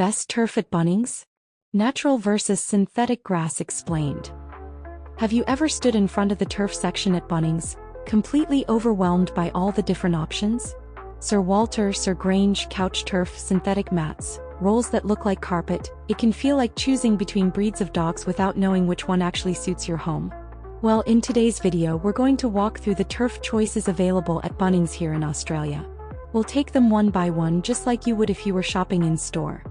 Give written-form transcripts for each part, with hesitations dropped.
Best turf at Bunnings? Natural versus synthetic grass explained. Have you ever stood in front of the turf section at Bunnings, completely overwhelmed by all the different options? Sir Walter, Sir Grange, couch turf, synthetic mats, rolls that look like carpet. It can feel like choosing between breeds of dogs without knowing which one actually suits your home. Well, in today's video we're going to walk through the turf choices available at Bunnings here in Australia. We'll take them one by one just like you would if you were shopping in store.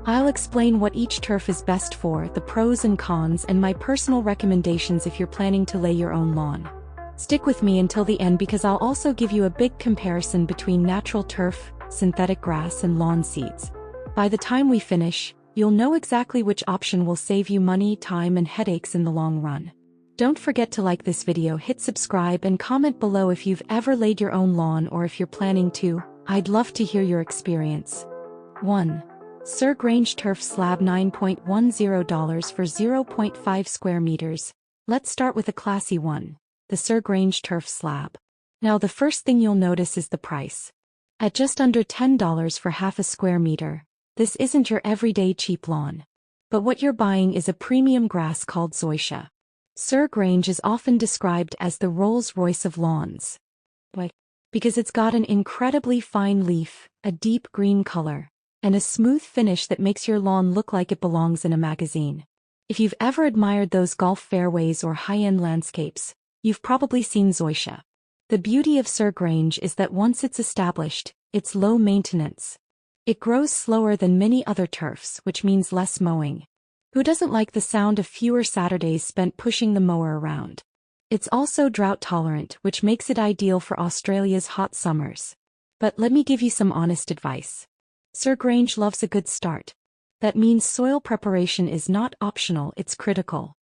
I'll explain what each turf is best for, the pros and cons, and my personal recommendations if you're planning to lay your own lawn. Stick with me until the end because I'll also give you a big comparison between natural turf, synthetic grass, and lawn seeds. By the time we finish, you'll know exactly which option will save you money, time, and headaches in the long run. Don't forget to like this video, hit subscribe, and comment below if you've ever laid your own lawn or if you're planning to. I'd love to hear your experience. 1. Sir Grange Turf Slab, $9.10 for 0.5 square meters. Let's start with a classy one, the Sir Grange Turf Slab. Now the first thing you'll notice is the price. At just under $10 for half a square meter, this isn't your everyday cheap lawn. But what you're buying is a premium grass called Zoysia. Sir Grange is often described as the Rolls-Royce of lawns. Why? Because it's got an incredibly fine leaf, a deep green color, and a smooth finish that makes your lawn look like it belongs in a magazine. If you've ever admired those golf fairways or high-end landscapes, you've probably seen Zoysia. The beauty of Sir Grange is that once it's established, it's low maintenance. It grows slower than many other turfs, which means less mowing. Who doesn't like the sound of fewer Saturdays spent pushing the mower around? It's also drought-tolerant, which makes it ideal for Australia's hot summers. But let me give you some honest advice. Sir Grange loves a good start. That means soil preparation is not optional, it's critical.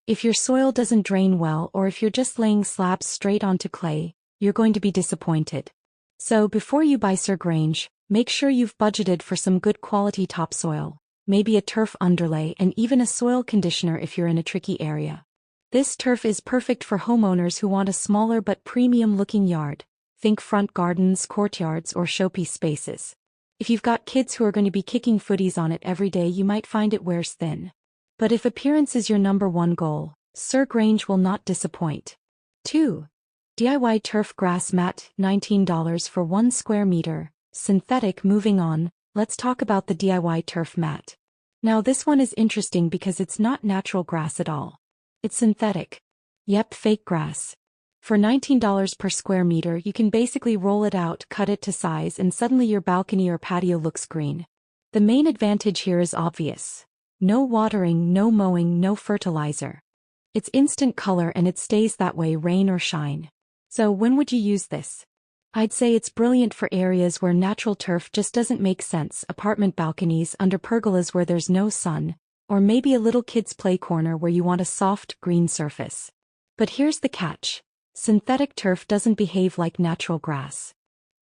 If your soil doesn't drain well or if you're just laying slabs straight onto clay, you're going to be disappointed. So before you buy Sir Grange, make sure you've budgeted for some good quality topsoil, maybe a turf underlay and even a soil conditioner if you're in a tricky area. This turf is perfect for homeowners who want a smaller but premium-looking yard. Think front gardens, courtyards, or showpiece spaces. If you've got kids who are going to be kicking footies on it every day, you might find it wears thin. But if appearance is your number one goal, Sir Grange will not disappoint. 2. DIY Turf Grass Mat, $19 for 1 square meter, synthetic. Moving on, let's talk about the DIY turf mat. Now this one is interesting because it's not natural grass at all. It's synthetic. Yep, fake grass. For $19 per square meter you can basically roll it out, cut it to size, and suddenly your balcony or patio looks green. The main advantage here is obvious. No watering, no mowing, no fertilizer. It's instant color and it stays that way rain or shine. So when would you use this? I'd say it's brilliant for areas where natural turf just doesn't make sense, apartment balconies, under pergolas where there's no sun, or maybe a little kid's play corner where you want a soft, green surface. But here's the catch. Synthetic turf doesn't behave like natural grass.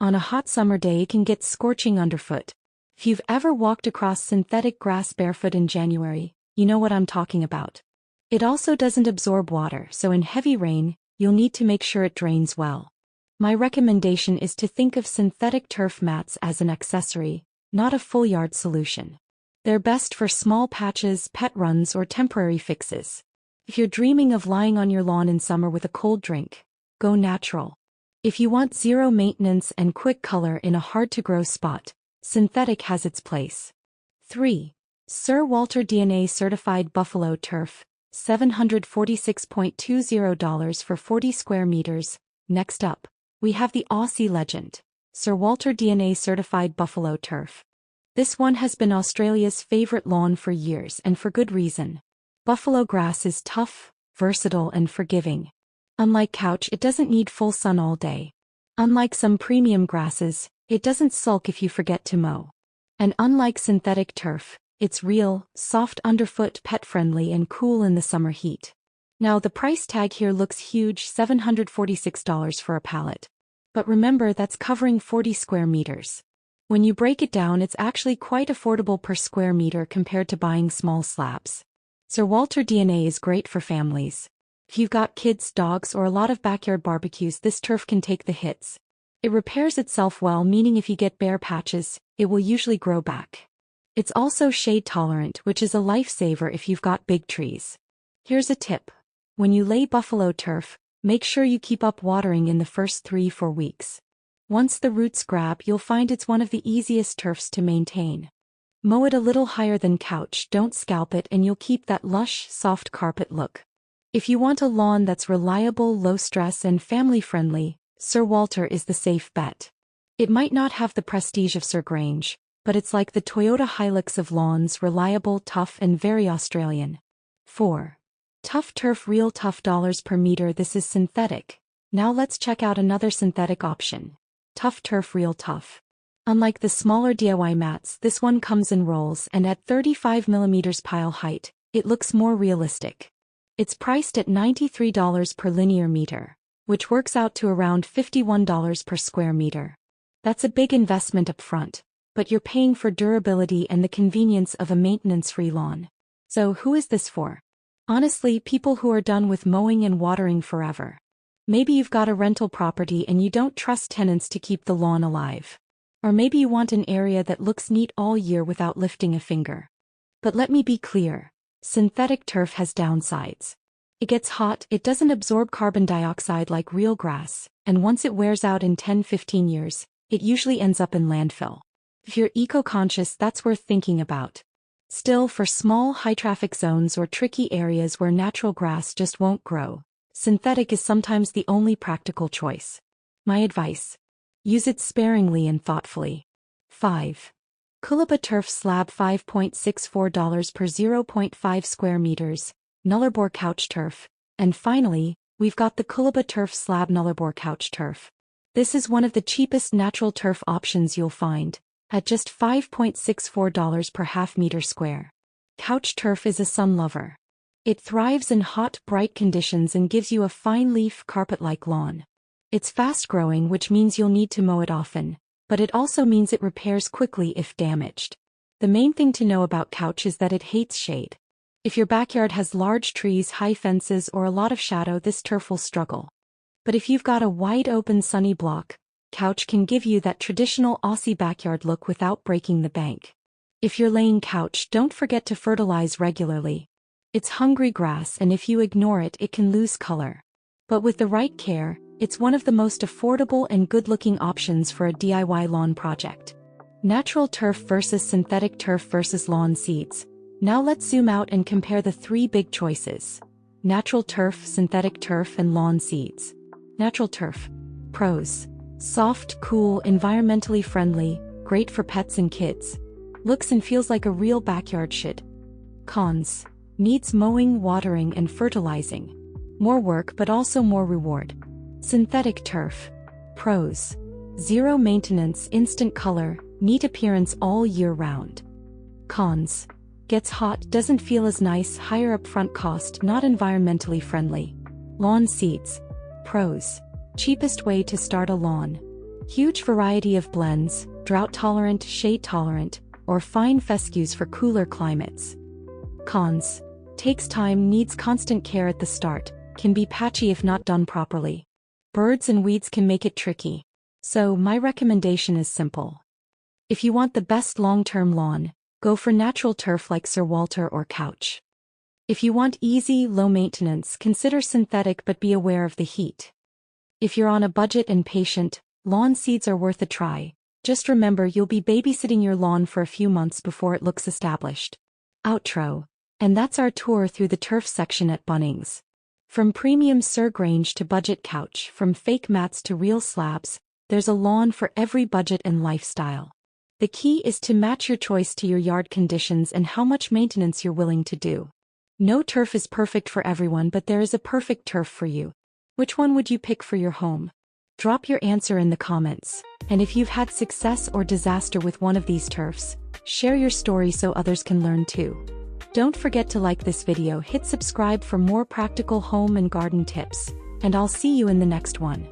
On a hot summer day it can get scorching underfoot. If you've ever walked across synthetic grass barefoot in January, you know what I'm talking about. It also doesn't absorb water, so in heavy rain, you'll need to make sure it drains well. My recommendation is to think of synthetic turf mats as an accessory, not a full yard solution. They're best for small patches, pet runs, or temporary fixes. If you're dreaming of lying on your lawn in summer with a cold drink, go natural. If you want zero maintenance and quick color in a hard-to-grow spot, synthetic has its place. 3. Sir Walter DNA Certified Buffalo Turf, $746.20 for 40 square meters. Next up, we have the Aussie legend, Sir Walter DNA Certified Buffalo Turf. This one has been Australia's favorite lawn for years, and for good reason. Buffalo grass is tough, versatile, and forgiving. Unlike couch, it doesn't need full sun all day. Unlike some premium grasses, it doesn't sulk if you forget to mow. And unlike synthetic turf, it's real, soft underfoot, pet-friendly, and cool in the summer heat. Now the price tag here looks huge, $746 for a pallet. But remember, that's covering 40 square meters. When you break it down, it's actually quite affordable per square meter compared to buying small slabs. Sir Walter DNA is great for families. If you've got kids, dogs, or a lot of backyard barbecues, this turf can take the hits. It repairs itself well, meaning if you get bare patches, it will usually grow back. It's also shade tolerant, which is a lifesaver if you've got big trees. Here's a tip. When you lay buffalo turf, make sure you keep up watering in the first 3-4 weeks. Once the roots grab, you'll find it's one of the easiest turfs to maintain. Mow it a little higher than couch, don't scalp it, and you'll keep that lush, soft carpet look. If you want a lawn that's reliable, low stress, and family friendly, Sir Walter is the safe bet. It might not have the prestige of Sir Grange, but it's like the Toyota Hilux of lawns, reliable, tough, and very Australian. 4. Tough Turf, real tough, dollars per meter. This is synthetic. Now let's check out another synthetic option. Tough Turf, real tough. Unlike the smaller DIY mats, this one comes in rolls, and at 35 mm pile height, it looks more realistic. It's priced at $93 per linear meter, which works out to around $51 per square meter. That's a big investment up front, but you're paying for durability and the convenience of a maintenance-free lawn. So who is this for? Honestly, people who are done with mowing and watering forever. Maybe you've got a rental property and you don't trust tenants to keep the lawn alive. Or maybe you want an area that looks neat all year without lifting a finger. But let me be clear, synthetic turf has downsides. It gets hot, it doesn't absorb carbon dioxide like real grass, and once it wears out in 10-15 years, it usually ends up in landfill. If you're eco-conscious, that's worth thinking about. Still, for small, high-traffic zones or tricky areas where natural grass just won't grow, synthetic is sometimes the only practical choice. My advice: use it sparingly and thoughtfully. 5. Kuluba Turf Slab, $5.64 per 0.5 square meters, Nullarbor Couch Turf. And finally, we've got the Kuluba Turf Slab Nullarbor Couch Turf. This is one of the cheapest natural turf options you'll find, at just $5.64 per half-meter square. Couch turf is a sun lover. It thrives in hot, bright conditions and gives you a fine leaf, carpet-like lawn. It's fast-growing, which means you'll need to mow it often, but it also means it repairs quickly if damaged. The main thing to know about couch is that it hates shade. If your backyard has large trees, high fences, or a lot of shadow, this turf will struggle. But if you've got a wide-open sunny block, couch can give you that traditional Aussie backyard look without breaking the bank. If you're laying couch, don't forget to fertilize regularly. It's hungry grass, and if you ignore it, it can lose color. But with the right care, it's one of the most affordable and good-looking options for a DIY lawn project. Natural turf versus synthetic turf versus lawn seeds. Now let's zoom out and compare the 3 big choices: natural turf, synthetic turf, and lawn seeds. Natural turf. Pros: soft, cool, environmentally friendly, great for pets and kids. Looks and feels like a real backyard should. Cons: needs mowing, watering, and fertilizing. More work but also more reward. Synthetic turf. Pros: zero maintenance, instant color, neat appearance all year round. Cons: gets hot, doesn't feel as nice, higher upfront cost, not environmentally friendly. Lawn seeds. Pros: cheapest way to start a lawn. Huge variety of blends, drought tolerant, shade tolerant, or fine fescues for cooler climates. Cons: takes time, needs constant care at the start, can be patchy if not done properly. Birds and weeds can make it tricky. So my recommendation is simple. If you want the best long-term lawn, go for natural turf like Sir Walter or couch. If you want easy, low maintenance, consider synthetic, but be aware of the heat. If you're on a budget and patient, lawn seeds are worth a try. Just remember, you'll be babysitting your lawn for a few months before it looks established. Outro. And that's our tour through the turf section at Bunnings. From premium Sir Grange to budget couch, from fake mats to real slabs, there's a lawn for every budget and lifestyle. The key is to match your choice to your yard conditions and how much maintenance you're willing to do. No turf is perfect for everyone, but there is a perfect turf for you. Which one would you pick for your home? Drop your answer in the comments. And if you've had success or disaster with one of these turfs, share your story so others can learn too. Don't forget to like this video, hit subscribe for more practical home and garden tips, and I'll see you in the next one.